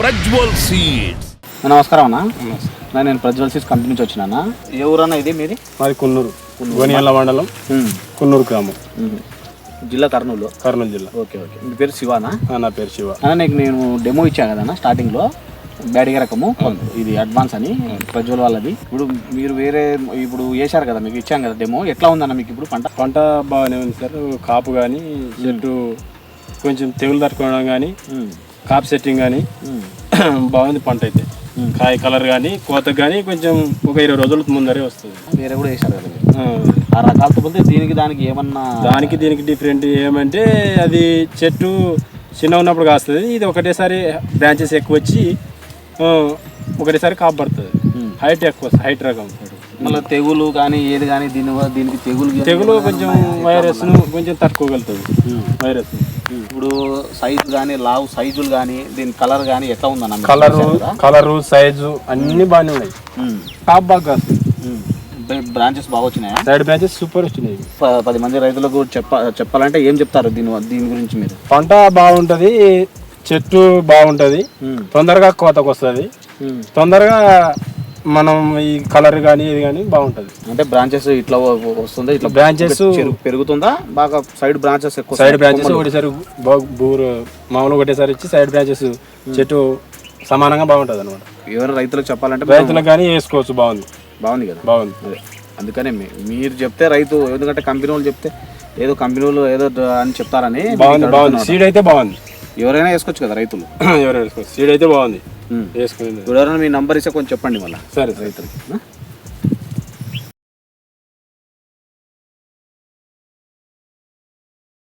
Prajwal seeds. నమస్కారం అన్న. నేను ప్రజ్వల్ సీడ్స్ కంపెనీ నుంచి వచ్చినా. ఏ ఊరన్నా ఇది మీది? మాది కున్నూరు, గోనియాల మండలం, కున్నూరు గ్రామం, జిల్లా కర్నూలు జిల్లా. Okay okay. మీ పేరు శివానా? నా పేరు శివ. నీకు నేను డెమో ఇచ్చాను కదన్నా స్టార్టింగ్లో, బ్యాడిగ రకము ఇది అడ్వాన్స్ అని ప్రజ్వల్ వాళ్ళది. ఇప్పుడు మీరు వేరే ఇప్పుడు వేశారు కదా, మీకు ఇచ్చాను కదా డెమో. ఎట్లా ఉందన్న మీకు ఇప్పుడు పంట? బాగానే ఉంది సార్. కాపు కానీ చెట్టు కొంచెం తెగులు తట్టుకోవడం కానీ కాపు సెట్టింగ్ కానీ బాగుంది. పంట అయితే కాయ కలర్ కానీ కోతకు కానీ కొంచెం ఒక 20 రోజుల ముందరే వస్తుంది. వేరే కూడా వేశారు కదా ఆ రకాలతో పోతే దీనికి ఏమన్నా? దీనికి డిఫరెంట్ ఏమంటే అది చెట్టు చిన్న ఉన్నప్పుడు కాస్తుంది. ఇది ఒకటేసారి బ్రాంచెస్ ఎక్కువ వచ్చి ఒకటేసారి కాపు పడుతుంది. హైట్ ఎక్కువ, హైట్ రకం. మళ్ళీ తెగులు కానీ ఏది కానీ దీనికి తెగులు కొంచెం వైరస్ను కొంచెం తట్టుకోగలుగుతుంది. వైరస్ ఇప్పుడు సైజు కానీ లావు సైజులు కానీ దీని కలర్ కానీ ఎట్లా ఉందన్న? కలరు సైజు అన్ని బాగానే ఉన్నాయి. కాపు బాగా కాస్తుంది. బ్రాంచెస్ బాగా వచ్చినాయా? సైడ్ బ్రాంచెస్ సూపర్ వచ్చినాయి. 10 మంది రైతులకు చెప్పాలంటే ఏం చెప్తారు దీని గురించి మీరు? పంట బాగుంటది, చెట్టు బాగుంటది, తొందరగా కోతకు వస్తుంది, తొందరగా మనం ఈ కలర్ కానీ ఇది కానీ బాగుంటది. అంటే బ్రాంచెస్ ఇట్లా వస్తుంది, ఇట్లా బ్రాంచెస్ పెరుగుతుందా బాగా? సైడ్ బ్రాంచెస్ ఎక్కువ, సైడ్ బ్రాంచెస్ ఒకటేసారి బూరు మామూలు ఒకటేసారి ఇచ్చి సైడ్ బ్రాంచెస్ చెట్టు సమానంగా బాగుంటది అనమాట. ఎవరైనా రైతులకు చెప్పాలంటే రైతులకు కానీ వేసుకోవచ్చు. బాగుంది కదా, బాగుంది. అందుకనే మీరు చెప్తే రైతు, ఎందుకంటే కంపెనీ వాళ్ళు చెప్తే ఏదో కంపెనీ వాళ్ళు ఏదో అని చెప్తారని. బాగుంది. సీడ్ అయితే బాగుంది. ఎవరైనా వేసుకోవచ్చు కదా రైతులు. ఎవరైనా వేసుకోవచ్చు. సీడ్ అయితే బాగుంది. వేసుకుంది. ఎవరైనా మీ నంబర్ ఇస్తే కొంచెం చెప్పండి మళ్ళీ సరే రైతులకి.